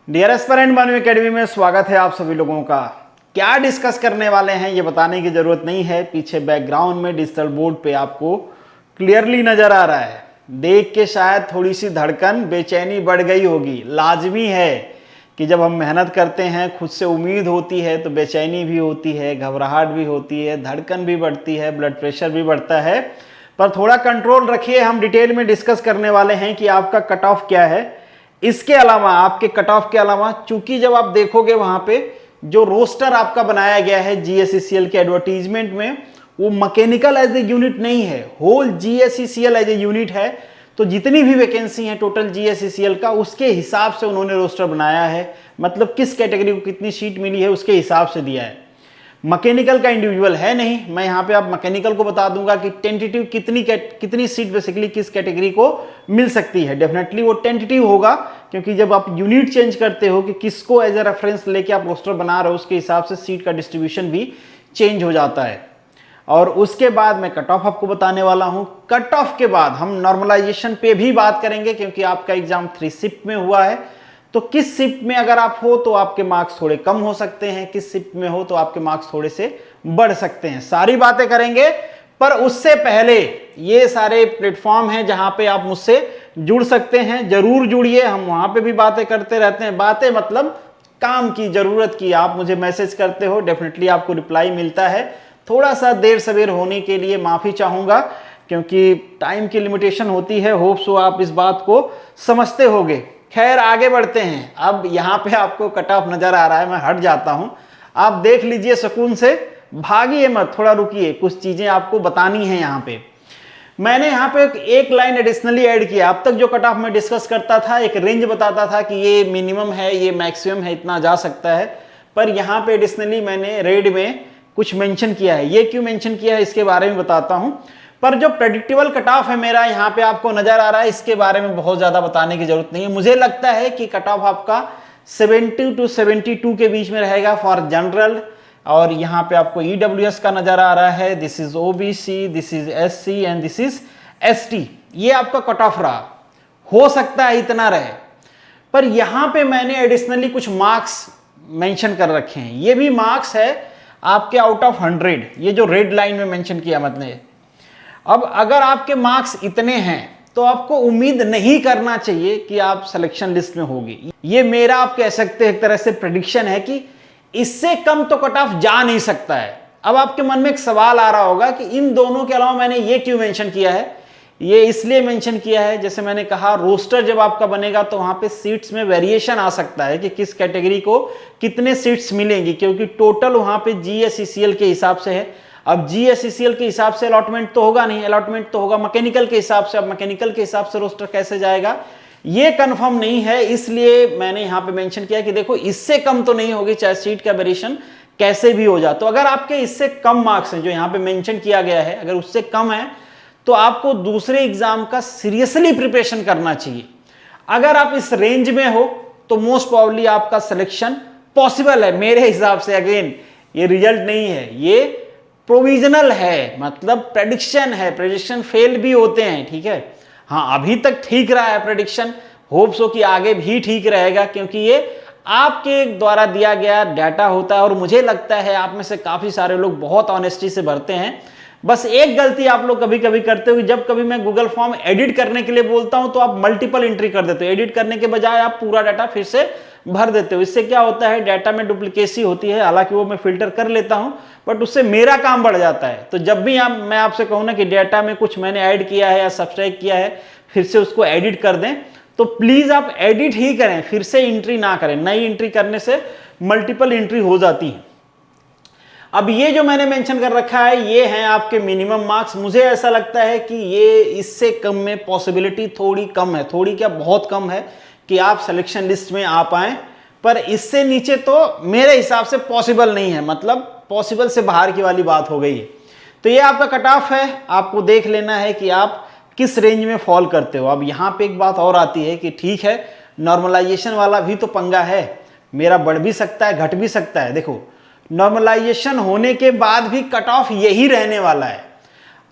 Dear aspirant मानव academy में स्वागत है आप सभी लोगों का। क्या डिस्कस करने वाले हैं ये बताने की जरूरत नहीं है, पीछे बैकग्राउंड में डिजिटल बोर्ड पे आपको क्लियरली नजर आ रहा है। देख के शायद थोड़ी सी धड़कन बेचैनी बढ़ गई होगी। लाजमी है कि जब हम मेहनत करते हैं, खुद से उम्मीद होती है तो बेचैनी भी होती है, घबराहट भी होती है, धड़कन भी बढ़ती है, ब्लड प्रेशर भी बढ़ता है। पर थोड़ा कंट्रोल रखिए, हम डिटेल में डिस्कस करने वाले हैं कि आपका कट ऑफ क्या है। इसके अलावा आपके कट ऑफ के अलावा, चूंकि जब आप देखोगे वहां पे जो रोस्टर आपका बनाया गया है जीएससीसीएल के एडवर्टीजमेंट में, वो मैकेनिकल एज ए यूनिट नहीं है, होल जीएससीसीएल एज ए यूनिट है। तो जितनी भी वैकेंसी है टोटल जीएससीसीएल का, उसके हिसाब से उन्होंने रोस्टर बनाया है। मतलब किस कैटेगरी को कितनी सीट मिली है उसके हिसाब से दिया है। मैकेनिकल का इंडिविजुअल है नहीं। मैं यहाँ पे आप मैकेनिकल को बता दूंगा कि टेंटेटिव कितनी सीट बेसिकली किस कैटेगरी को मिल सकती है। डेफिनेटली वो टेंटेटिव होगा, क्योंकि जब आप यूनिट चेंज करते हो कि किसको एज ए रेफरेंस लेके आप रोस्टर बना रहे हो, उसके हिसाब से सीट का डिस्ट्रीब्यूशन भी चेंज हो जाता है। और उसके बाद मैं कट ऑफ आपको बताने वाला हूं। कट ऑफ के बाद हम नॉर्मलाइजेशन पे भी बात करेंगे, क्योंकि आपका एग्जाम 3 शिफ्ट में हुआ है। तो किस शिफ्ट में अगर आप हो तो आपके मार्क्स थोड़े कम हो सकते हैं, किस शिफ्ट में हो तो आपके मार्क्स थोड़े से बढ़ सकते हैं। सारी बातें करेंगे, पर उससे पहले ये सारे प्लेटफॉर्म हैं जहां पे आप मुझसे जुड़ सकते हैं। जरूर जुड़िए, हम वहां पे भी बातें करते रहते हैं। बातें मतलब काम की, जरूरत की। आप मुझे मैसेज करते हो, डेफिनेटली आपको रिप्लाई मिलता है। थोड़ा सा देर सवेर होने के लिए माफी चाहूंगा, क्योंकि टाइम की लिमिटेशन होती है। होप सो आप इस बात को समझते होगे। खैर आगे बढ़ते हैं। अब यहाँ पे आपको कट ऑफ नजर आ रहा है, मैं हट जाता हूं। आप देख लीजिए सुकून से, भागिए मत, थोड़ा रुकिए, कुछ चीजें आपको बतानी है। यहाँ पे मैंने यहाँ पे एक लाइन एडिशनली ऐड किया। अब तक जो कट ऑफ में डिस्कस करता था, एक रेंज बताता था कि ये मिनिमम है, ये मैक्सिमम है, इतना जा सकता है। पर यहाँ पे एडिशनली मैंने रेड में कुछ मेंशन किया है। ये क्यों मेंशन किया है इसके बारे में बताता हूं। पर जो प्रेडिक्टेबल कट ऑफ है मेरा यहाँ पे आपको नजर आ रहा है, इसके बारे में बहुत ज्यादा बताने की जरूरत नहीं है। मुझे लगता है कि कट ऑफ आपका 70 to 72 के बीच में रहेगा फॉर जनरल। और यहाँ पे आपको ईडब्ल्यूएस का नजर आ रहा है, this is OBC, this is SC and this is ST. ये आपका कट ऑफ रहा, हो सकता है इतना रहे। पर यहां पे मैंने एडिशनली कुछ मार्क्स मेंशन कर रखे हैं। ये भी मार्क्स है आपके आउट ऑफ 100, ये जो रेड लाइन में मेंशन किया मैंने। अब अगर आपके मार्क्स इतने हैं तो आपको उम्मीद नहीं करना चाहिए कि आप सिलेक्शन लिस्ट में होगी। ये मेरा, आप कह सकते हैं एक तरह से प्रेडिक्शन है कि इससे कम तो कट ऑफ जा नहीं सकता है। अब आपके मन में एक सवाल आ रहा होगा कि इन दोनों के अलावा मैंने ये क्यों मेंशन किया है। ये इसलिए मेंशन किया है, जैसे मैंने कहा, रोस्टर जब आपका बनेगा तो वहां पे सीट्स में वेरिएशन आ सकता है कि किस कैटेगरी को कितने सीट्स मिलेंगी, क्योंकि टोटल वहां पे जीएससीसीएल के हिसाब से है। अब जीएससीसीएल के हिसाब से अलॉटमेंट तो होगा नहीं, अलॉटमेंट तो होगा मैकेनिकल के हिसाब से। अब मैकेनिकल के हिसाब से रोस्टर कैसे जाएगा ये कंफर्म नहीं है, इसलिए मैंने यहां पे मेंशन किया कि देखो इससे कम तो नहीं होगी, चाहे सीट का वेरिएशन कैसे भी हो जाए। तो अगर आपके इससे कम मार्क्स हैं जो यहां पे मेंशन किया गया है, अगर उससे कम है तो आपको दूसरे एग्जाम का सीरियसली प्रिपरेशन करना चाहिए। अगर आप इस रेंज में हो तो मोस्ट प्रोबेबली आपका सिलेक्शन पॉसिबल है मेरे हिसाब से। अगेन ये रिजल्ट नहीं है, ये प्रोविजनल है, मतलब प्रेडिक्शन है। प्रेडिक्शन फेल भी होते हैं, ठीक है। हाँ, अभी तक ठीक रहा है प्रेडिक्शन, होप्स हो कि आगे भी ठीक रहेगा, क्योंकि ये आपके द्वारा दिया गया डाटा होता है। और मुझे लगता है आप में से काफी सारे लोग बहुत ऑनेस्टी से भरते हैं। बस एक गलती आप लोग कभी कभी करते हो, जब कभी मैं गूगल फॉर्म एडिट करने के लिए बोलता हूं तो आप मल्टीपल एंट्री कर देते हो। एडिट करने के बजाय आप पूरा डाटा फिर से भर देते हो। इससे क्या होता है, डाटा में डुप्लीकेसी होती है। हालांकि वो मैं फिल्टर कर लेता हूं, बट उससे मेरा काम बढ़ जाता है। तो जब भी मैं आपसे कहूं ना कि डाटा में कुछ मैंने ऐड किया है या सब्सट्रैक्ट किया है, फिर से उसको एडिट कर दें, तो प्लीज आप एडिट ही करें, फिर से एंट्री ना करें। नई एंट्री करने से मल्टीपल एंट्री हो जाती है। अब ये जो मैंने मेंशन कर रखा है, ये हैं आपके मिनिमम मार्क्स। मुझे ऐसा लगता है कि ये इससे कम में पॉसिबिलिटी थोड़ी कम है, थोड़ी क्या बहुत कम है कि आप सिलेक्शन लिस्ट में आ पाए। पर इससे नीचे तो मेरे हिसाब से पॉसिबल नहीं है, मतलब पॉसिबल से बाहर की वाली बात हो गई है। तो ये आपका कट ऑफ है, आपको देख लेना है कि आप किस रेंज में फॉल करते हो। अब यहाँ पे एक बात और आती है कि ठीक है, नॉर्मलाइजेशन वाला भी तो पंगा है, मेरा बढ़ भी सकता है घट भी सकता है। देखो, नॉर्मलाइजेशन होने के बाद भी कट ऑफ यही रहने वाला है।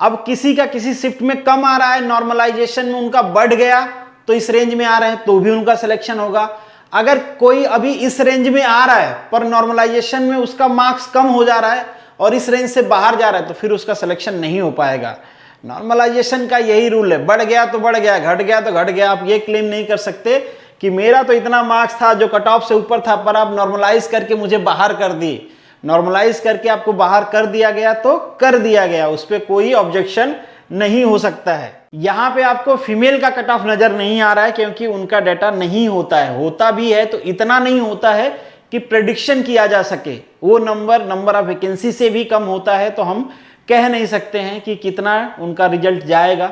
अब किसी का किसी शिफ्ट में कम आ रहा है, नॉर्मलाइजेशन में उनका बढ़ गया तो इस रेंज में आ रहे हैं तो भी उनका सिलेक्शन होगा। अगर कोई अभी इस रेंज में आ रहा है पर नॉर्मलाइजेशन में उसका मार्क्स कम हो जा रहा है और इस रेंज से बाहर जा रहा है तो फिर उसका सिलेक्शन नहीं हो पाएगा। नॉर्मलाइजेशन का यही रूल है, बढ़ गया तो बढ़ गया, घट गया तो घट गया। आप ये क्लेम नहीं कर सकते कि मेरा तो इतना मार्क्स था जो कट ऑफ से ऊपर था पर आप नॉर्मलाइज करके मुझे बाहर कर दिए। नॉर्मलाइज करके आपको बाहर कर दिया गया तो कर दिया गया, उस पर कोई ऑब्जेक्शन नहीं हो सकता है। यहां पे आपको फीमेल का कट ऑफ नजर नहीं आ रहा है क्योंकि उनका डाटा नहीं होता है, होता भी है तो इतना नहीं होता है कि प्रेडिक्शन किया जा सके। वो नंबर ऑफ वैकेंसी से भी कम होता है, तो हम कह नहीं सकते हैं कि कितना उनका रिजल्ट जाएगा।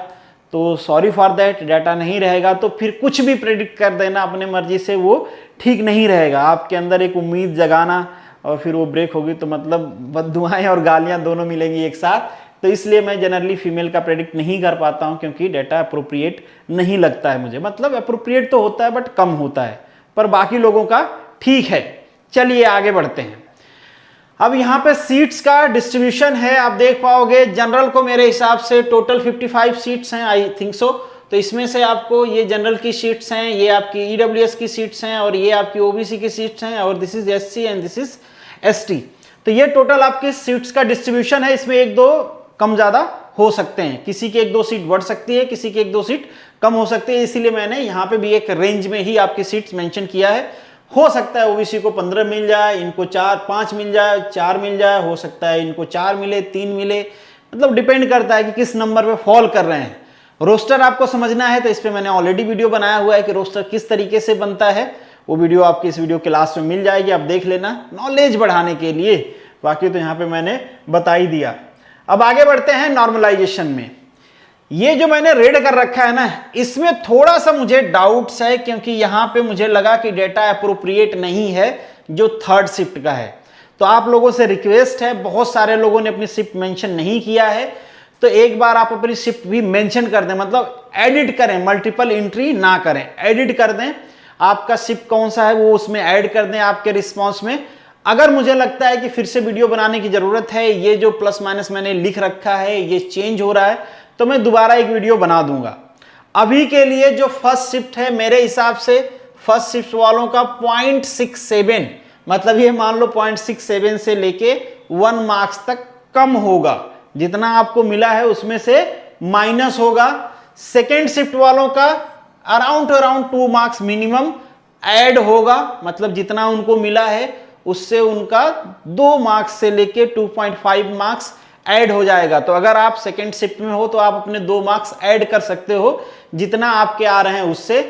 तो सॉरी फॉर दैट, डाटा नहीं रहेगा तो फिर कुछ भी प्रेडिक्ट कर देना अपने मर्जी से वो ठीक नहीं रहेगा। आपके अंदर एक उम्मीद जगाना और फिर वो ब्रेक होगी तो मतलब बद्दुआएं और गालियां दोनों मिलेंगी एक साथ। तो इसलिए मैं जनरली फीमेल का प्रेडिक्ट नहीं कर पाता हूं क्योंकि डाटा अप्रोप्रिएट नहीं लगता है मुझे। मतलब अप्रोप्रिएट तो होता है बट कम होता है, पर बाकी लोगों का ठीक है। चलिए आगे बढ़ते हैं। अब यहाँ पे सीट्स का डिस्ट्रीब्यूशन है, आप देख पाओगे जनरल को मेरे हिसाब से टोटल 55 सीट्स हैं, आई थिंक सो। तो इसमें से आपको ये जनरल की सीट्स हैं, ये आपकी ईडब्ल्यूएस की सीट्स हैं और ये आपकी ओबीसी की सीट्स हैं और this is SC and this is ST. तो ये टोटल आपके सीट्स का डिस्ट्रीब्यूशन है। इसमें एक दो कम ज्यादा हो सकते हैं, किसी की एक दो सीट बढ़ सकती है, किसी की एक दो सीट कम हो सकती है, इसीलिए मैंने यहाँ पे भी एक रेंज में ही आपकी सीट्स मेंशन किया है। हो सकता है ओबीसी को 15 मिल जाए, इनको 4-5 मिल जाए, 4 मिल जाए, हो सकता है इनको 4 मिले, 3 मिले, मतलब डिपेंड करता है कि किस नंबर पे फॉल कर रहे हैं। रोस्टर आपको समझना है तो इस पे मैंने ऑलरेडी वीडियो बनाया हुआ है कि रोस्टर किस तरीके से बनता है। वो वीडियो आपकी इस वीडियो के लास्ट में मिल जाएगी, आप देख लेना नॉलेज बढ़ाने के लिए। बाकी तो यहाँ पे मैंने बता ही दिया। अब आगे बढ़ते हैं नॉर्मलाइजेशन में। ये जो मैंने रेड कर रखा है ना, इसमें थोड़ा सा मुझे डाउट्स है क्योंकि यहां पे मुझे लगा कि डेटा अप्रोप्रिएट नहीं है जो थर्ड शिफ्ट का है। तो आप लोगों से रिक्वेस्ट है, बहुत सारे लोगों ने अपनी शिफ्ट मेंशन नहीं किया है, तो एक बार आप अपनी शिफ्ट भी मेंशन कर दें, मतलब एडिट करें, मल्टीपल एंट्री ना करें, एडिट कर दें। आपका शिफ्ट कौन सा है वो उसमें ऐड कर दें आपके रिस्पॉन्स में। अगर मुझे लगता है कि फिर से वीडियो बनाने की जरूरत है, ये जो प्लस माइनस मैंने लिख रखा है ये चेंज हो रहा है, तो मैं दोबारा एक वीडियो बना दूंगा। अभी के लिए जो फर्स्ट शिफ्ट है मेरे हिसाब से फर्स्ट शिफ्ट वालों का 0.67, मतलब ये मान लो 0.67 से लेके 1 मार्क्स तक कम होगा। जितना आपको मिला है उसमें से माइनस होगा। सेकेंड शिफ्ट वालों का अराउंड 2 मार्क्स मिनिमम ऐड होगा, मतलब जितना उनको मिला है उससे उनका 2 मार्क्स से लेके 2.5 मार्क्स ऐड हो जाएगा। तो अगर आप सेकेंड शिफ्ट में हो तो आप अपने 2 मार्क्स ऐड कर सकते हो जितना आपके आ रहे हैं उससे।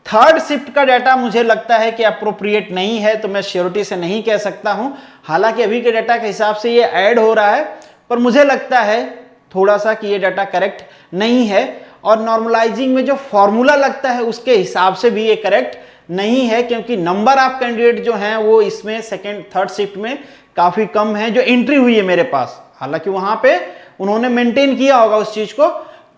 थर्ड शिफ्ट का डाटा मुझे लगता है कि अप्रोप्रिएट नहीं है, तो मैं श्योरिटी से नहीं कह सकता हूं। हालांकि अभी के डाटा के हिसाब से ये ऐड हो रहा है, पर मुझे लगता है थोड़ा सा कि ये डाटा करेक्ट नहीं है। और नॉर्मलाइजिंग में जो फॉर्मूला लगता है उसके हिसाब से भी ये करेक्ट नहीं है, क्योंकि नंबर ऑफ कैंडिडेट जो हैं वो इसमें सेकेंड थर्ड शिफ्ट में काफी कम है जो एंट्री हुई है मेरे पास। हालांकि वहां पे उन्होंने मेंटेन किया होगा उस चीज को,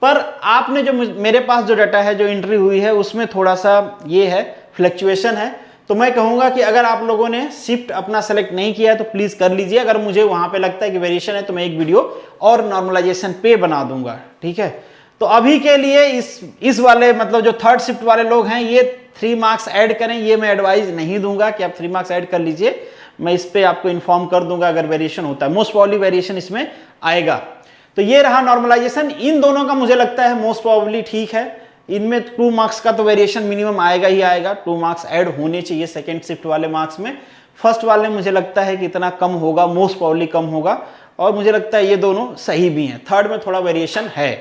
पर आपने जो मेरे पास जो डाटा है जो एंट्री हुई है उसमें थोड़ा सा ये है, फ्लक्चुएशन है। तो मैं कहूंगा कि अगर आप लोगों ने शिफ्ट अपना सेलेक्ट नहीं किया है तो प्लीज कर लीजिए। अगर मुझे वहां पे लगता है कि वेरिएशन है तो मैं एक वीडियो और नॉर्मलाइजेशन पे बना दूंगा, ठीक है। तो अभी के लिए इस वाले मतलब जो थर्ड शिफ्ट वाले लोग हैं ये 3 मार्क्स ऐड करें, ये मैं एडवाइस नहीं दूंगा कि आप 3 मार्क्स ऐड कर लीजिए। मैं इस पे आपको इन्फॉर्म कर दूंगा अगर वेरिएशन होता है, मोस्ट प्रोबेबली वेरिएशन इसमें आएगा। तो ये रहा नॉर्मलाइजेशन। इन दोनों का मुझे लगता है मोस्ट प्रोबेबली ठीक है। इनमें 2 मार्क्स का तो वेरिएशन मिनिमम आएगा ही आएगा, 2 मार्क्स ऐड होने चाहिए सेकेंड शिफ्ट वाले मार्क्स में। फर्स्ट वाले मुझे लगता है कि इतना कम होगा, मोस्ट प्रोबेबली कम होगा, और मुझे लगता है ये दोनों सही भी हैं। थर्ड में थोड़ा वेरिएशन है।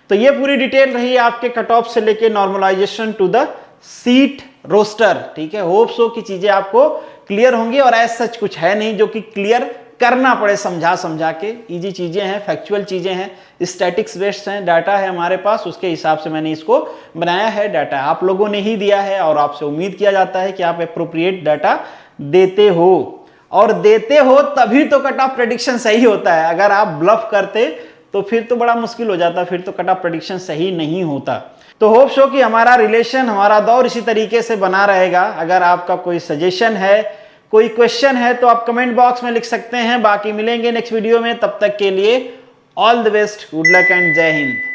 तो ये पूरी डिटेल रही आपके कट ऑफ से लेके normalisation to the seat roster, ठीक है। होप सो की चीजें आपको क्लियर होंगी, और एज सच कुछ है नहीं जो कि क्लियर करना पड़े समझा समझा के। इजी चीजें हैं, फैक्चुअल चीजें हैं, स्टैटिक्स बेस्ड हैं, डाटा है हमारे पास, उसके हिसाब से मैंने इसको बनाया है। डाटा आप लोगों ने ही दिया है और आपसे उम्मीद किया जाता है कि आप एप्रोप्रिएट डाटा देते हो, और देते हो तभी तो कट ऑफ प्रेडिक्शन सही होता है। अगर आप ब्लफ करते तो फिर तो बड़ा मुश्किल हो जाता, फिर तो कट ऑफ प्रेडिक्शन सही नहीं होता। तो होप सो कि हमारा रिलेशन, हमारा दौर इसी तरीके से बना रहेगा। अगर आपका कोई सजेशन है, कोई क्वेश्चन है तो आप कमेंट बॉक्स में लिख सकते हैं। बाकी मिलेंगे नेक्स्ट वीडियो में, तब तक के लिए all the best, good luck and जय हिंद।